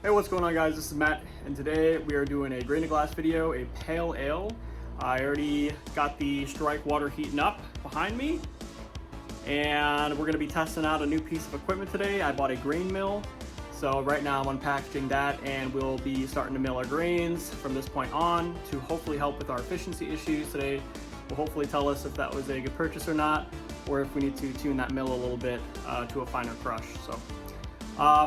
Hey, what's going on, guys? This is Matt, and today we are doing a grain to glass video, a pale ale. I already got the strike water heating up behind me, and we're going to be testing out a new piece of equipment today. I bought a grain mill, so right now I'm unpackaging that, and we'll be starting to mill our grains from this point on to hopefully help with our efficiency issues today. Will hopefully tell us if that was a good purchase or not, or if we need to tune that mill a little bit to a finer crush.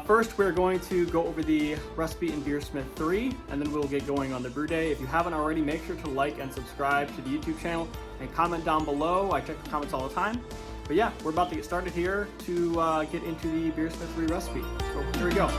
First, we're going to go over the recipe in Beersmith 3, and then we'll get going on the brew day. If you haven't already, make sure to like and subscribe to the YouTube channel and comment down below. I check the comments all the time. But yeah, we're about to get started here to get into the Beersmith 3 recipe. So here we go.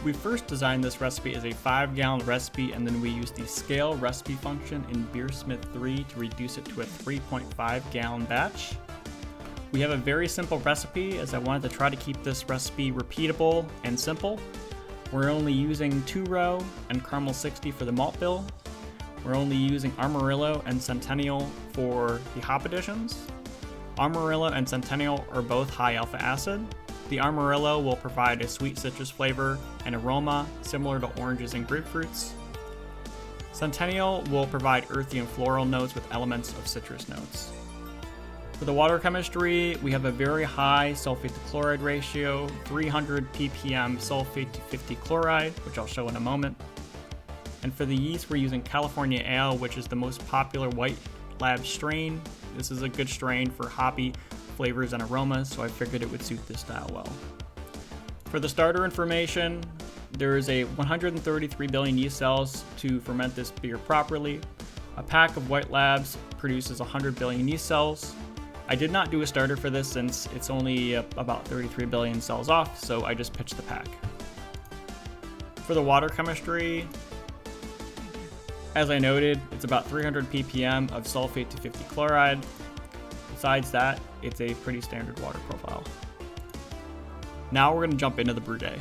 We first designed this recipe as a 5-gallon recipe, and then we used the scale recipe function in Beersmith 3 to reduce it to a 3.5-gallon batch. We have a very simple recipe, as I wanted to try to keep this recipe repeatable and simple. We're only using 2-row and caramel 60 for the malt bill. We're only using Amarillo and Centennial for the hop additions. Amarillo and Centennial are both high alpha acid. The Amarillo will provide a sweet citrus flavor and aroma similar to oranges and grapefruits. Centennial will provide earthy and floral notes with elements of citrus notes. For the water chemistry, we have a very high sulfate to chloride ratio, 300 ppm sulfate to 50 chloride, which I'll show in a moment. And for the yeast, we're using California Ale, which is the most popular White Lab strain. This is a good strain for hoppy flavors and aromas, so I figured it would suit this style well. For the starter information, there is a 133 billion yeast cells to ferment this beer properly. A pack of White Labs produces 100 billion yeast cells. I did not do a starter for this since it's only about 33 billion cells off, so I just pitched the pack. For the water chemistry, as I noted, it's about 300 ppm of sulfate to 50 chloride. Besides that, it's a pretty standard water profile. Now we're going to jump into the brew day.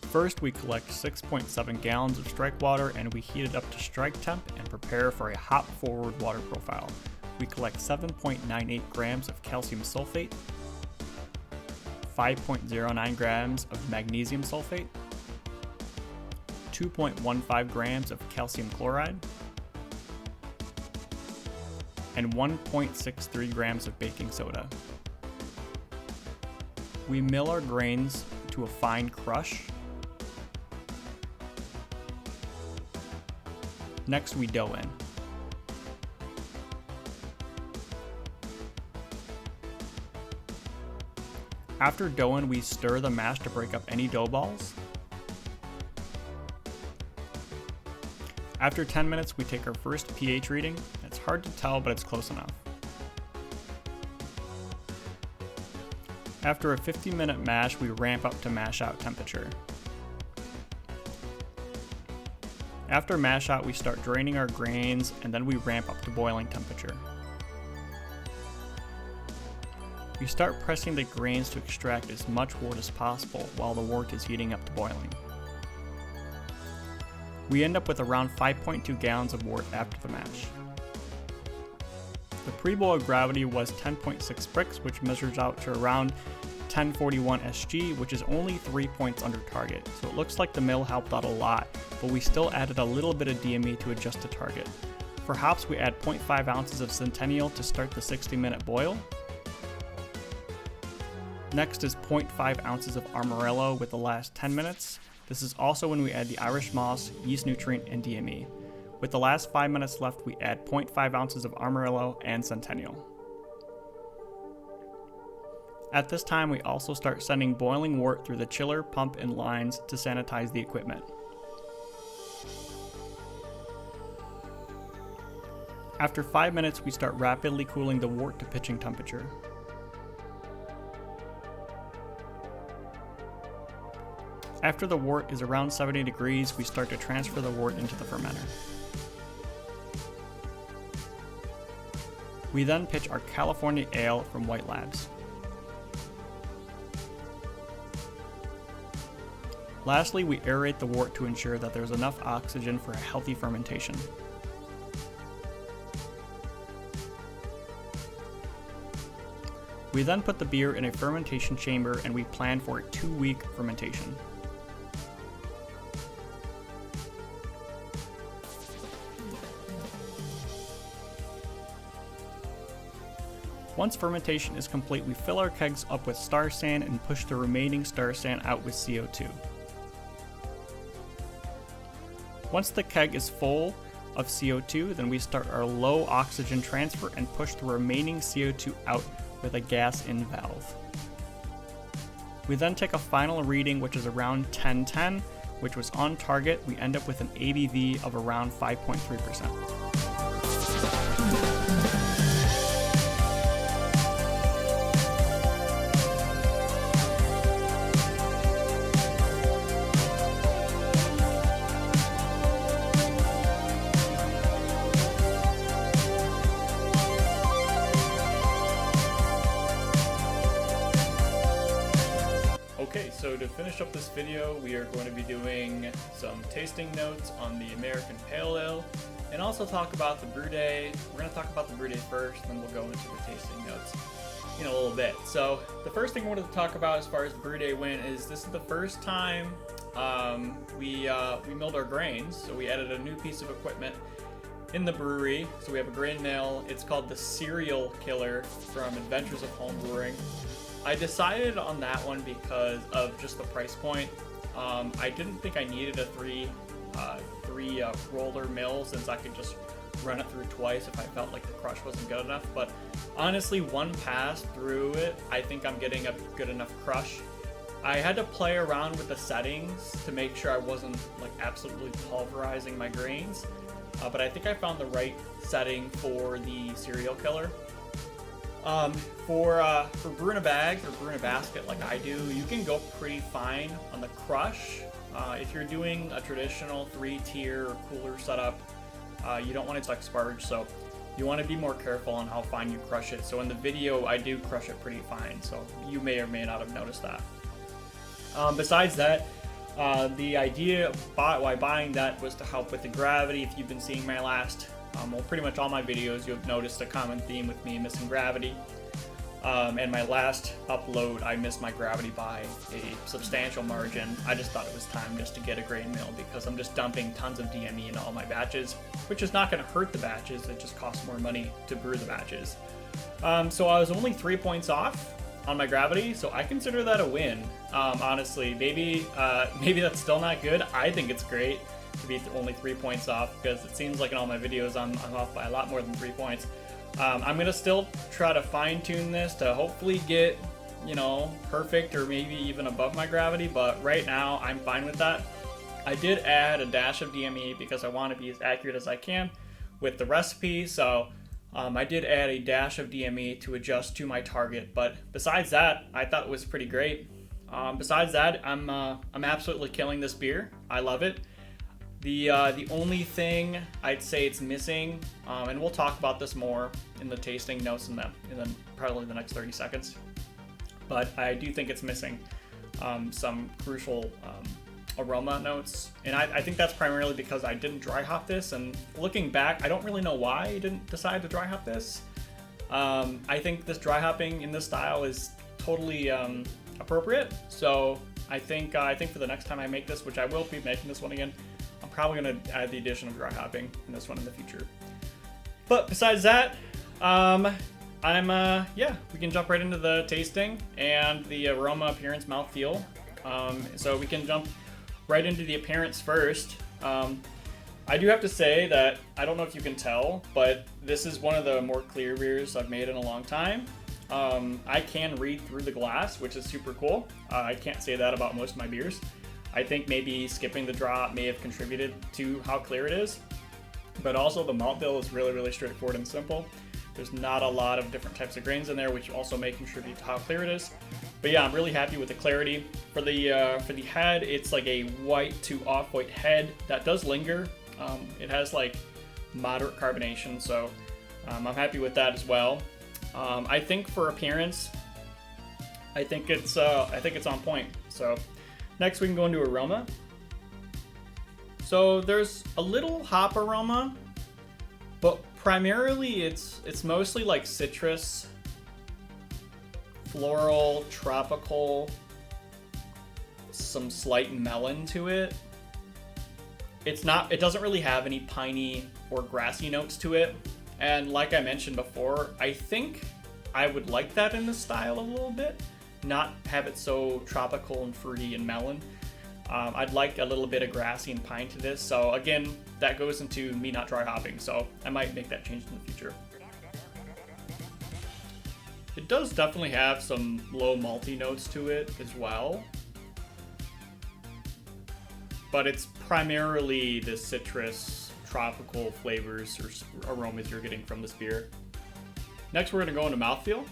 First, we collect 6.7 gallons of strike water and we heat it up to strike temp and prepare for a hop forward water profile. We collect 7.98 grams of calcium sulfate, 5.09 grams of magnesium sulfate, 2.15 grams of calcium chloride, and 1.63 grams of baking soda. We mill our grains to a fine crush. Next, we dough in. After doughing, we stir the mash to break up any dough balls. After 10 minutes, we take our first pH reading. It's hard to tell, but it's close enough. After a 50-minute mash, we ramp up to mash out temperature. After mash out, we start draining our grains, and then we ramp up to boiling temperature. We start pressing the grains to extract as much wort as possible while the wort is heating up to boiling. We end up with around 5.2 gallons of wort after the mash. The pre-boil gravity was 10.6 bricks, which measures out to around 1041 SG, which is only 3 points under target. So it looks like the mill helped out a lot, but we still added a little bit of DME to adjust the target. For hops, we add 0.5 ounces of Centennial to start the 60-minute boil. Next is 0.5 ounces of Amarillo with the last 10 minutes. This is also when we add the Irish moss, yeast nutrient, and DME. With the last 5 minutes left, we add 0.5 ounces of Amarillo and Centennial. At this time, we also start sending boiling wort through the chiller, pump, and lines to sanitize the equipment. After 5 minutes, we start rapidly cooling the wort to pitching temperature. After the wort is around 70 degrees, we start to transfer the wort into the fermenter. We then pitch our California Ale from White Labs. Lastly, we aerate the wort to ensure that there's enough oxygen for a healthy fermentation. We then put the beer in a fermentation chamber and we plan for a 2-week fermentation. Once fermentation is complete, we fill our kegs up with star sand and push the remaining star sand out with CO2. Once the keg is full of CO2, then we start our low oxygen transfer and push the remaining CO2 out with a gas in valve. We then take a final reading, which is around 1010, which was on target. We end up with an ABV of around 5.3%. Okay, so to finish up this video, we are going to be doing some tasting notes on the American Pale Ale, and also talk about the brew day. We're going to talk about the brew day first, and then we'll go into the tasting notes in a little bit. So the first thing I wanted to talk about as far as the brew day went is this is the first time we milled our grains. So we added a new piece of equipment in the brewery. So we have a grain mill. It's called the Cereal Killer from Adventures of Home Brewing. I decided on that one because of just the price point. I didn't think I needed a three roller mill, since I could just run it through twice if I felt like the crush wasn't good enough. But honestly, one pass through it, I think I'm getting a good enough crush. I had to play around with the settings to make sure I wasn't like absolutely pulverizing my grains, but I think I found the right setting for the Cereal Killer. For brew in a bag or brew in a basket like I do, you can go pretty fine on the crush. If you're doing a traditional 3-tier or cooler setup, you don't want it to exparge, so you want to be more careful on how fine you crush it. So in the video, I do crush it pretty fine, so you may or may not have noticed that. Besides that, the idea why buying that was to help with the gravity. If you've been seeing my last well, pretty much all my videos, you've noticed a common theme with me missing gravity. And my last upload, I missed my gravity by a substantial margin. I just thought it was time just to get a grain mill, because I'm just dumping tons of DME in all my batches, which is not going to hurt the batches. It just costs more money to brew the batches. So I was only 3 points off on my gravity, so I consider that a win. Honestly, maybe that's still not good. I think it's great to be only 3 points off, because it seems like in all my videos I'm off by a lot more than 3 points. I'm gonna still try to fine-tune this to hopefully get, you know, perfect or maybe even above my gravity, but right now I'm fine with that. I did add a dash of DME because I want to be as accurate as I can with the recipe, so I did add a dash of DME to adjust to my target. But besides that, I thought it was pretty great. Besides that, I'm absolutely killing this beer. I love it. The only thing I'd say it's missing, and we'll talk about this more in the tasting notes in then probably the next 30 seconds, but I do think it's missing some crucial aroma notes, and I think that's primarily because I didn't dry hop this, and looking back, I don't really know why I didn't decide to dry hop this. I think this dry hopping in this style is totally appropriate, so I think for the next time I make this, which I will be making this one again, I'm probably going to add the addition of dry hopping in this one in the future. But besides that, we can jump right into the tasting and the aroma, appearance, mouthfeel. So we can jump right into the appearance first. I do have to say that, I don't know if you can tell, but this is one of the more clear beers I've made in a long time. I can read through the glass, which is super cool. I can't say that about most of my beers. I think maybe skipping the drop may have contributed to how clear it is, but also the malt bill is really, really straightforward and simple. There's not a lot of different types of grains in there, which also may contribute to how clear it is. But yeah, I'm really happy with the clarity. For the head, it's like a white to off-white head that does linger. It has like moderate carbonation, so I'm happy with that as well. I think for appearance, I think it's on point. So Next we can go into aroma. So there's a little hop aroma, but primarily it's mostly like citrus, floral, tropical, some slight melon to it. It doesn't really have any piney or grassy notes to it. And like I mentioned before, I think I would like that in this style a little bit, not have it so tropical and fruity and melon. I'd like a little bit of grassy and pine to this. So again, that goes into me not dry hopping, so I might make that change in the future. It does definitely have some low malty notes to it as well, but it's primarily the citrus, tropical flavors or aromas you're getting from this beer. Next, we're going to go into mouthfeel.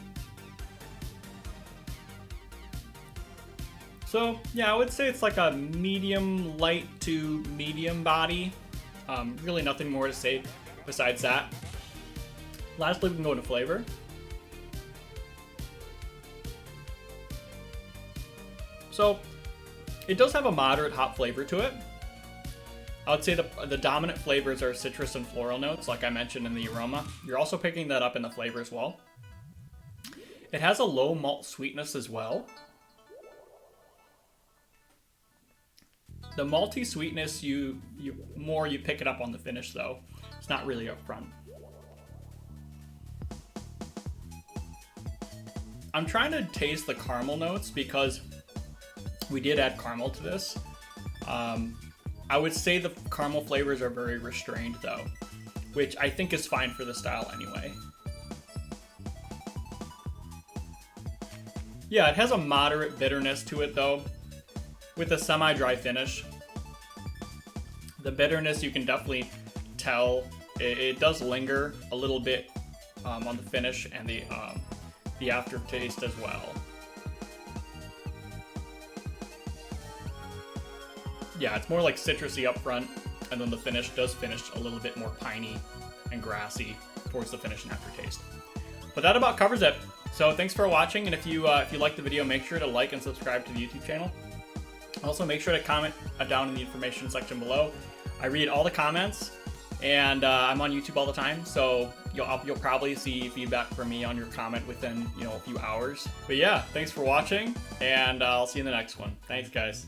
So yeah, I would say it's like a medium light to medium body. Really nothing more to say besides that. Lastly, we can go into flavor. So it does have a moderate hop flavor to it. I would say the dominant flavors are citrus and floral notes, like I mentioned in the aroma. You're also picking that up in the flavor as well. It has a low malt sweetness as well. The malty sweetness, you pick it up on the finish though. It's not really up front. I'm trying to taste the caramel notes because we did add caramel to this. I would say the caramel flavors are very restrained though, which I think is fine for the style anyway. Yeah, it has a moderate bitterness to it though, with a semi-dry finish. The bitterness you can definitely tell. It does linger a little bit on the finish and the aftertaste as well. Yeah, it's more like citrusy up front, and then the finish does finish a little bit more piney and grassy towards the finish and aftertaste. But that about covers it. So thanks for watching, and if you like the video, make sure to like and subscribe to the YouTube channel. Also, make sure to comment down in the information section below. I read all the comments, and I'm on YouTube all the time, so you'll probably see feedback from me on your comment within a few hours. But yeah, thanks for watching, and I'll see you in the next one. Thanks, guys.